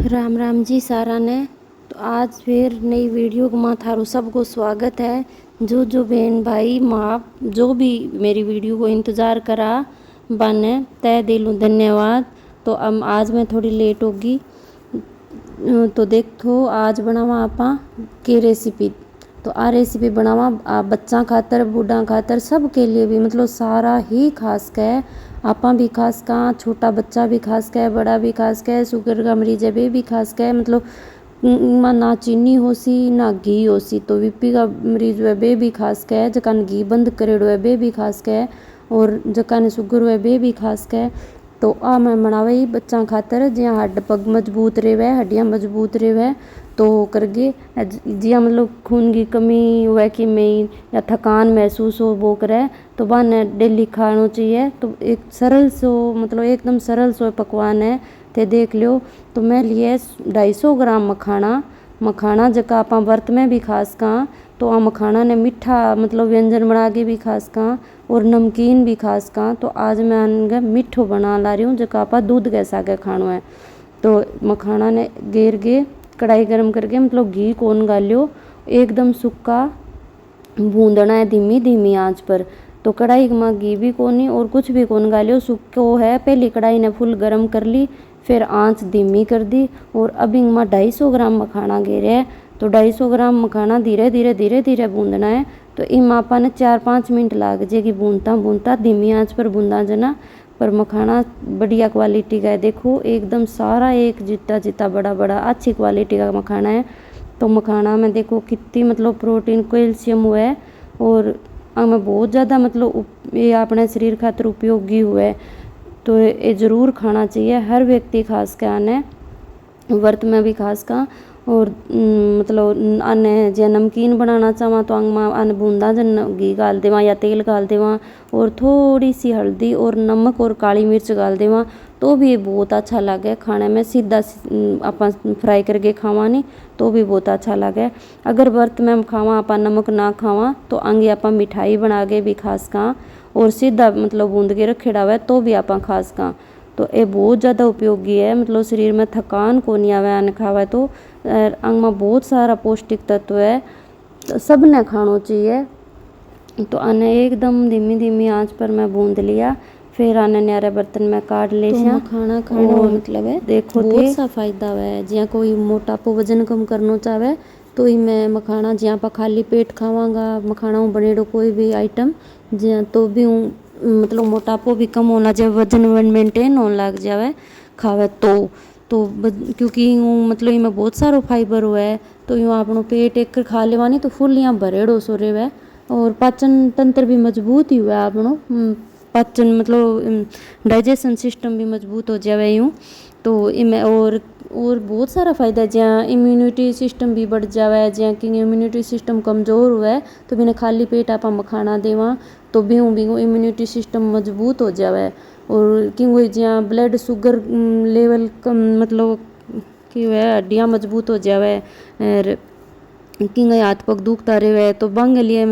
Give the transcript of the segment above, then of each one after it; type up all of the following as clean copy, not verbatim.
राम राम जी सारा ने। तो आज फिर नई वीडियो में थारो सबको स्वागत है। जो बहन भाई माँ जो भी मेरी वीडियो को इंतज़ार करा बने तय दिलों धन्यवाद। तो अब आज मैं थोड़ी लेट होगी तो देखो आज बनावा आपा की रेसिपी। तो आ रेसिपी बनावा आप बच्चा खातर बूढ़ा खातर सब के लिए भी मतलब सारा ही खास कै आपा भी खास का छोटा बच्चा भी खास कै बड़ा भी खास कै शुगर का मरीज है वे भी खास कै मतलब ना चीनी होसी ना घी होसी। तो बीपी का मरीज हुए वे भी खास कै जकान घी बंद करेड़ो है वे भी खास कै और जकान शुगर हुए वे भी खास कै। तो आ मैं बनावे बच्चा खातर जिया हड्ड पग मजबूत रेवे हड्डियाँ मजबूत रेवे तो करगे जिया मतलब खून की कमी हुए कि में या थकान महसूस हो वो करे तो बाने डेली खाना चाहिए। तो एक सरल सो मतलब एकदम सरल सो पकवान है ते देख लियो। तो मैं लिए 250 ग्राम मखाना जका आप व्रत में भी खास का। तो आ मखाना ने मीठा मतलब व्यंजन बना के भी खास का और नमकीन भी खास का। तो आज मैं आने मीठो बना ला रही हूँ जका आप दूध के सागे खानो है। तो मखाना ने घेर के कढ़ाई गर्म करके मतलब घी कौन गालियो एकदम सूखा भूंदना है धीमी धीमी आंच पर। तो कढ़ाई में घी भी कोनी और कुछ भी कौन गालियो सूखो है। पहली कढ़ाई ने फुल गर्म कर ली फिर आंच धीमी कर दी और अब इनमें 250 ग्राम मखाना घेरे है। तो 250 ग्राम मखाना धीरे धीरे भूंदना है। तो इम आपा ने 4-5 मिनट लाग जाएगी भूनता भूनता धीमी आंच पर भूंदा जना। पर मखाना बढ़िया क्वालिटी का है देखो एकदम सारा एक जितना बड़ा बड़ा अच्छी क्वालिटी का मखाना है। तो मखाना में देखो कितनी मतलब प्रोटीन कैल्शियम हुआ है और हमें बहुत ज़्यादा मतलब ये अपने शरीर खातर उपयोगी हुआ है। तो ये ज़रूर खाना चाहिए हर व्यक्ति खास के आने व्रत में भी खास का। और मतलब आने जो नमकीन बनाना चाहवा तो आने बूंदा जन घी डाल देवा या तेल डाल देवा और थोड़ी सी हल्दी और नमक और काली मिर्च डाल देवा तो भी बहुत अच्छा लगे खाने में। सीधा आप फ्राई करके खावा नहीं तो भी बहुत अच्छा लगे। अगर व्रत में हम खावा आप नमक ना खावा तो आगे आप मिठाई बना के भी खास का और सीधा मतलब बूंद के रखेड़ा हुआ तो भी आप खास का। तो ये बहुत ज़्यादा उपयोगी है मतलब शरीर में थकान को नहीं आवे आने खावा तो अंग में बहुत सारा पौष्टिक तत्व है तो सब ने खाना चाहिए। तो आने एकदम धीमी धीमी आंच पर मैं बूंद लिया फिर आने न्यारे बर्तन में काट ले तो मखाना खाना मतलब है देखो बहुत सा फायदा है। जिया कोई मोटापो वजन कम करना चाहे तो ही मैं मखाना जिया पर खाली पेट खावांगा मखाना बनेड़ो कोई भी आइटम जिया तो भी मतलब मोटापो भी कम होना चाहिए वजन मेंटेन होने लग जावे खावे तो क्योंकि मतलब इनमें बहुत सारो फाइबर हुआ है। तो यूँ आपनो पेट एक खा लेवानी तो फुल यहाँ भरेड़ो सो रेवे और पाचन तंत्र भी मजबूत ही हुआ आपनो पाचन मतलब डाइजेशन सिस्टम भी मजबूत हो जावे यूँ। तो इनमें और बहुत सारा फ़ायदा जहाँ इम्यूनिटी सिस्टम भी बढ़ जावे जहाँ कि इम्यूनिटी सिस्टम कमज़ोर हुआ है तो बिना खाली पेट आप मखाना देवा तो बीहू इम्यूनिटी सिस्टम मजबूत हो जावे। और क्योंकि जहाँ ब्लड शुगर लेवल कम मतलब कि वह हड्डियाँ मजबूत हो जावे और कि हाथ पग दुखता रहे तो बांगे लिए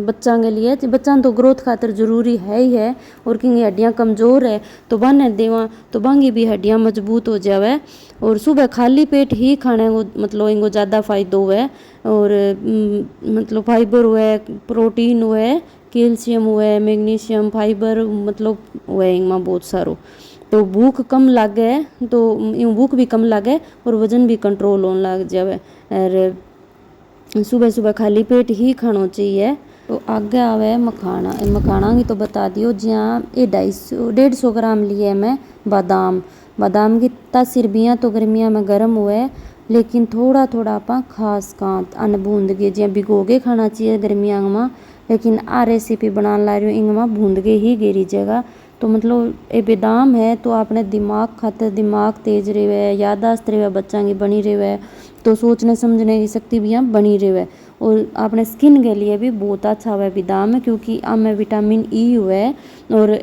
बच्चा के लिए बच्चा तो ग्रोथ खातर जरूरी है ही है और कि हड्डियाँ कमज़ोर है तो बाने देवा तो बांगी भी हड्डियाँ मजबूत हो जावे। और सुबह खाली पेट ही खाने को मतलब इनको ज़्यादा फायदा हुआ है और मतलब फाइबर हुआ है प्रोटीन हुआ है कैल्शियम हुआ है मैग्नीशियम फाइबर मतलब हुआ है इनमें बहुत सारो। तो भूख कम लागे तो यूँ भूख भी कम लागे और वजन भी कंट्रोल होने लग जावे और सुबह सुबह खाली पेट ही खाना चाहिए। तो आगे आवे मखाना की तो बता दियो जहाँ ये 150 ग्राम लिए मैं बादाम की तासीर बियाँ तो गर्मियाँ में गर्म हुए लेकिन थोड़ा थोड़ा आप खास कांत अन बूंद के जिया भिगो के खाना चाहिए गर्मियाँ में लेकिन आ रेसिपी बना ला रही हूँ इंग में बूंद के ही गेरी जगह। तो मतलब ये बादाम है तो आपने दिमाग खातर दिमाग तेज रहे यादाश्त रहे बच्चा की बनी रहे तो सोचने समझने की शक्ति भी यहाँ बनी रहे और अपने स्किन के लिए भी बहुत अच्छा हुआ बादाम है क्योंकि में विटामिन ई हुआ है और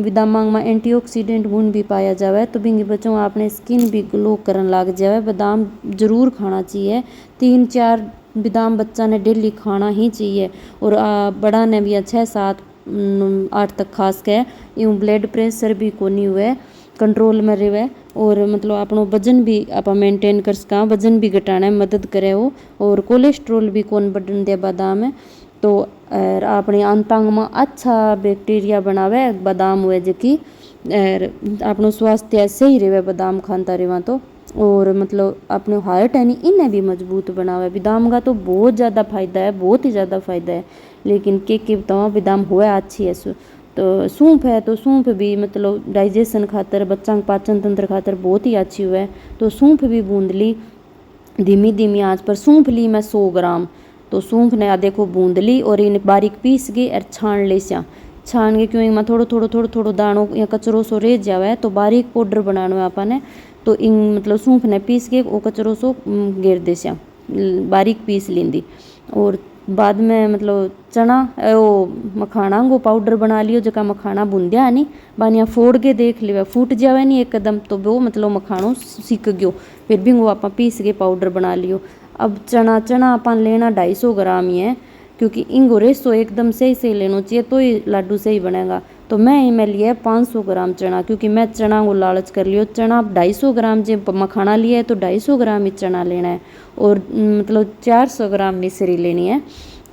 बादाम में एंटीऑक्सीडेंट गुण भी पाया जावे तो बिंगी बच्चों अपने स्किन भी ग्लो करन लग जावे। बादाम जरूर खाना चाहिए 3-4 बादाम बच्चा ने डेली खाना ही चाहिए और बड़ा ने भी 6-7-8 तक खास के यूँ ब्लड प्रेशर भी कोनी हुए कंट्रोल में रहे और मतलब अपनो वजन भी आप मेंटेन कर सका, वजन भी घटाने में मदद करे वो, और कोलेस्ट्रोल भी कौन बढ़न दे बादाम है। तो अपनी अंतांग में अच्छा बैक्टीरिया बनावे बादाम हुए जबकि अपनो स्वास्थ्य सही रहे बादाम खाता रहे तो। और मतलब अपने हार्ट है नी इन्हें भी मजबूत बनावे। बादाम का तो बहुत ज़्यादा फायदा है, बहुत ही ज़्यादा फायदा है, लेकिन के बताओ बादाम हुआ अच्छी है। तो सूंफ है, तो सूंफ भी मतलब डाइजेशन खातर, बच्चा पाचन तंत्र खातर बहुत ही अच्छी हुआ है। तो सूंफ भी बूंद ली धीमी धीमी आंच पर। सूंफ ली मैं 100 ग्राम, तो सूंफ ने देखो बूंद ली और इन बारीक पीस गई और छान ले स्या। छान के क्यों इनमें थोड़ो थोड़ो दाणों या कचरो सो रह जावे तो बारीक पाउडर बनानो है आपने। तो इन मतलब सूंफ ने पीस के वो कचरो सो घेर दे स्या, बारीक पीस लेंदी। और बाद में मतलब चना वो मखाना को पाउडर बना लियो, जका मखाना बूंदिया है नी बानिया फोड़ के देख लियो फूट जावे नी एकदम, तो वो मतलब मखानो सीक गयो, फिर भी वो आप पीस के पाउडर बना लियो। अब चना अपन लेना 250 ग्राम ही है, क्योंकि इंगो रेसो एकदम सही लेना चाहिए तो ही लाडू सही बनेगा। तो मैं इनमें लिया 500 ग्राम चना, क्योंकि मैं चना को लालच कर लियो। चना 250 ग्राम जब मखाना लिया है तो 250 ग्राम ही चना लेना है, और मतलब 400 ग्राम मिश्री लेनी है।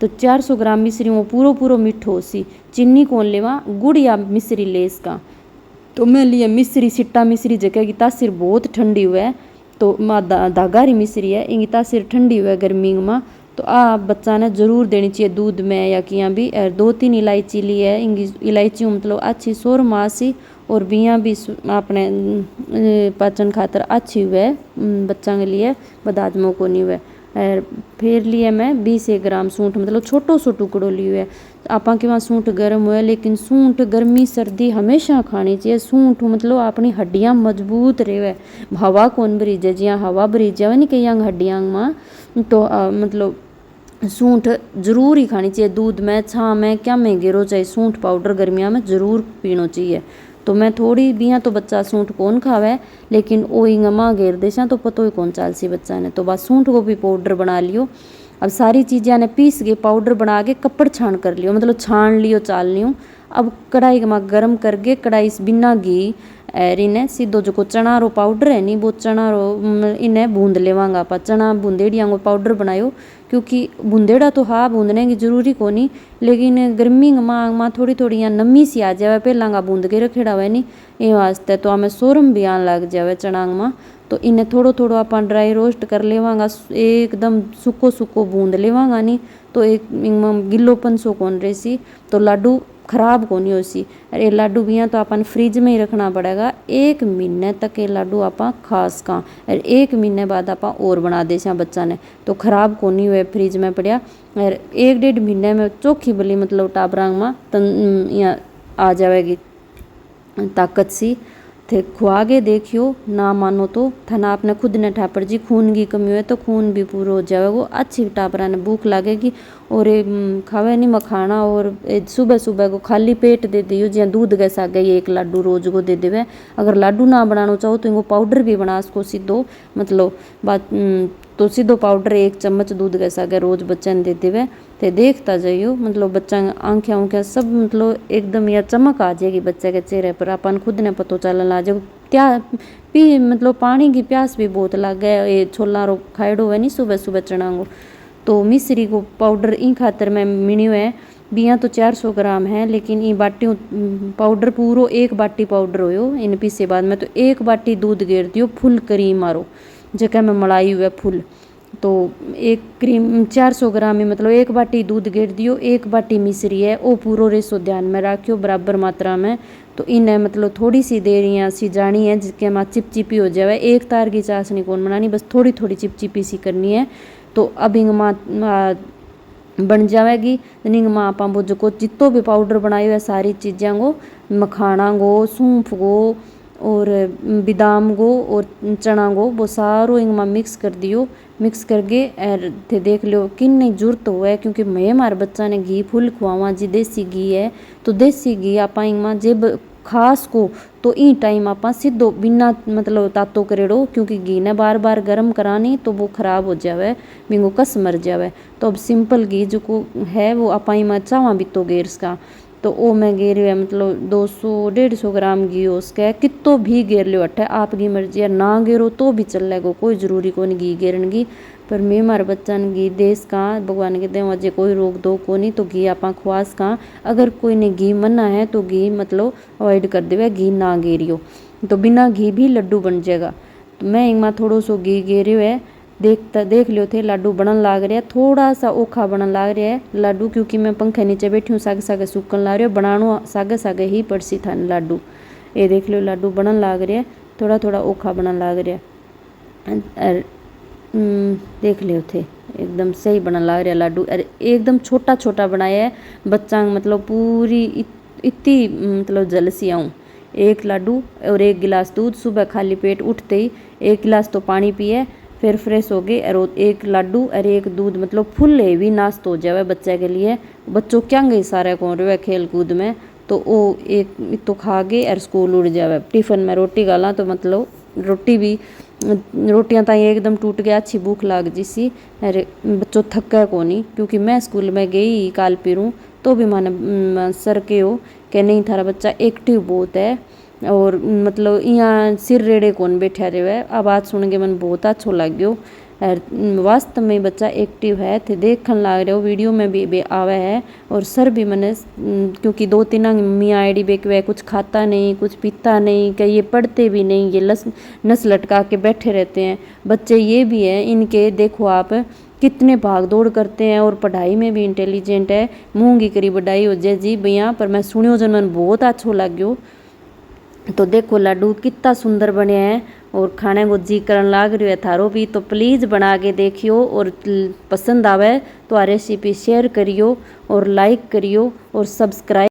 तो 400 ग्राम मिश्री वो पूरो मिठो सी, चीनी कौन लेवा, गुड़ या मिश्री ले इसका। तो मैं लिया मिश्री, सिट्टा मिश्री जगह की तासीर बहुत ठंडी हुआ है, तो धागारी मिश्री है, इनकी तासीर ठंडी हुआ है गर्मी में। तो आप बच्चा ने जरूर देनी चाहिए दूध में या किया भी। 2-3 इलायची ली है, इनकी इलायची मतलब अच्छी शोर मासी, और बियाँ भी अपने पाचन खातर अच्छी हुए बच्चा के लिए, बदाजमों को नहीं हुए। फिर लिए मैं 20 ग्राम सूंठ, मतलब छोटो सो टुकड़ो लियो है। आपा के वहाँ सूंठ गर्म हुए, लेकिन सूंठ गर्मी सर्दी हमेशा खानी चाहिए। सूंठ मतलब अपनी हड्डियाँ मजबूत रहे, हवा कौन भरीजे, जिया हवा भरीज जावे नहीं कई हड्डियाँ में, तो मतलब सूंठ जरूर ही खानी चाहिए। दूध में, छा में, क्या में गिरो चाहिए सूंठ पाउडर गर्मियाँ में जरूर पीना चाहिए। तो मैं थोड़ी बिया तो बच्चा सूंठ कौन खावे, लेकिन वो इंगमा घेर देसा तो पतो ही कौन चाल सी बच्चा ने। तो बस सूंठ को भी पाउडर बना लियो। अब सारी चीज़ें ने पीस के पाउडर बना के कपड़ छान कर लियो, मतलब छान लियो चाल लियो। अब कढ़ाई में गर्म करके कढ़ाई बिना घी और इन्हें सीधो जो चना रो पाउडर है नी, वो चना रो इन्हें बूंद लेवांगा आप। चना बूंदेड़िया को पाउडर बनायो, क्योंकि बूंदेड़ा तो हाँ बूंदने की जरूरी को नहीं, लेकिन गर्मी में थोड़ी थोड़ी यहाँ नमी सी आ जाए, पहला का बूंद के रखेड़ा हुआ नहीं ये वास्ते, तो हमें सोरम भी आन लग जाए चना में। तो इन्हें थोड़ो थोड़ो आप ड्राई रोस्ट कर लेवांगा, एकदम सुको बूंद लेवांगा नहीं, तो एक गिल्लोपन सो कौन रेसी, तो लाडू खराब कोनी होसी। अरे लाडू भी तो अपन फ्रिज में ही रखना पड़ेगा, 1 महीने तक ये लाडू आप खा सका, और 1 महीने बाद आप और बना दे बच्चा ने, तो खराब कोनी हुए फ्रिज में पड़िया। और 1-1.5 महीने में चोखी भली मतलब टाबरांग में तन आ जाएगी ताकत सी। थे खुआ के देखियो, ना मानो तो थाना आपने खुद ने ठापर जी खून की कमी हुए तो खून भी पूरा हो जाएगा, अच्छी टापरा ने भूख लागेगी। और खावे नहीं मखाना, और सुबह सुबह को खाली पेट दे दियो, जिया दूध के सागे 1 लाडू रोज को दे देवे। अगर लाडू ना बनाना चाहो तो इनको पाउडर भी बना सको सीधो, मतलब बात तो सीधो पाउडर 1 चम्मच दूध के सागे रोज बच्चे ने दे देवे। ते देखता जाइयो, मतलब बच्चा आँखें सब मतलब एकदम या चमक आ जाएगी बच्चे के चेहरे पर, अपन खुद ने पतो चलन आ जाए। क्या पी मतलब पानी की प्यास भी बहुत लग गया, ये छोला रो खाइडो है नहीं सुबह सुबह चना को। तो मिश्री को पाउडर इन खातर में मिनी है, बिया तो 400 ग्राम है, लेकिन ये बाटी पाउडर पूरो 1 बाटी पाउडर हो इन पीसे बाद में। तो 1 बाटी दूध गेर दियो, फुल क्रीम मारो जगह में मलाई हुआ फुल। तो 1 क्रीम 400 ग्राम में मतलब 1 बाटी दूध गेर दियो, 1 बाटी मिश्री है वो पूरो रेसो ध्यान में रखियो बराबर मात्रा में। तो इन्हें मतलब थोड़ी सी देर यहाँ सिजानी है, जिसके में चिपचिपी हो जाए। 1 तार की चाशनी कौन बनानी, बस थोड़ी थोड़ी चिपचिपी सी करनी है। तो अब इंगमा बन जाएगी। निंगमा आप वो जो जितो भी पाउडर बनाई है सारी चीज़ों को, मखाना गो, सूंफ गो, और बादाम गो, और चना गो, वो सारो इंगमा मिक्स कर दियो। मिक्स करके थे देख लो किन नहीं जरूरत हुआ है, क्योंकि मैं हमारे बच्चा ने घी फुल खुआवा जी, देसी घी है। तो देसी घी आप इंगमा जब खास को तो ई टाइम आप सीधो बिना मतलब तातो करेड़ो, क्योंकि घी ने बार बार गर्म करानी तो वो खराब हो जावे, बिंगो कस मर जावे। तो अब सिंपल घी जो को है वो आप में चावा बितो गेर्स का। तो वो मैं गेर है मतलब 200-150 ग्राम घी उसके कितो भी गेर लो अट्ठे आपकी मर्जी है, ना गेरो तो भी चलेगा, कोई जरूरी को नहीं घी गेरन की। पर मैं मारे बच्चा ने घी देश का भगवान के देव अजय कोई रोक दो को नहीं, तो घी आप ख्वास का अगर कोई ने घी मना है तो घी मतलब अवॉइड कर देवे, घी ना गेरियो तो बिना घी भी लड्डू बन जाएगा। तो मैं एक माँ थोड़ो सो घी गेरियो है, देख लियो थे लाडू बनन लाग रहा है, थोड़ा सा ओखा बनन लाग रहा है लाडू, क्योंकि मैं पंखे नीचे बैठी हूँ, सागे सागे सूखन ला रही हूँ, बनानो सागे सागे ही पड़सी था लाडू। ये देख लो लाडू बनन लाग रहा है, थोड़ा थोड़ा ओखा बनन लाग रहा है। देख लियो थे एकदम सही बनन लाग रहा है लाडू। अरे एकदम छोटा छोटा बनाया है बच्चा मतलब पूरी इतनी मतलब जलसी आऊँ। एक लाडू और 1 गिलास दूध, सुबह खाली पेट उठते ही 1 गिलास तो पानी पिए, फिर फ्रेश हो गए और 1 लाडू और 1 दूध मतलब फुल हेवी नाश्ता हो जावे बच्चे के लिए। बच्चों क्या गई सारे कौन रहे खेल कूद में, तो वो एक तो खा गए और स्कूल उड़ जावे। टिफिन में रोटी गाला तो मतलब रोटी भी रोटियां तो एकदम टूट गया, अच्छी भूख लाग जिसी। अरे बच्चों थका को नहीं, क्योंकि मैं स्कूल में गई काल पिरूँ तो भी माने सर के हो कि नहीं थारा बच्चा एक्टिव बहुत है और मतलब यहाँ सिर रेड़े कौन बैठा रहे। अब बात सुन के मन बहुत अच्छा लग गयो। वास्तव में बच्चा एक्टिव है थे, देखने लग रहे हो वीडियो में भी आवे है। और सर भी मैंने क्योंकि 2-3 मियाँ आई डी बेक वे कुछ खाता नहीं कुछ पीता नहीं, कि ये पढ़ते भी नहीं, ये नस लटका के बैठे रहते हैं बच्चे। ये भी है इनके, देखो आप कितने भाग दौड़ करते हैं और पढ़ाई में भी इंटेलिजेंट है। मूंगी करी बढ़ाई हो जाए जी भैया, पर मैं सुनियो जन मन बहुत अच्छा लग गयो। तो देखो लाडू कितना सुंदर बने हैं और खाने को जी करन लाग रही है थारो भी, तो प्लीज़ बना के देखियो और पसंद आवे तो आ रेसिपी शेयर करियो और लाइक करियो और सब्सक्राइब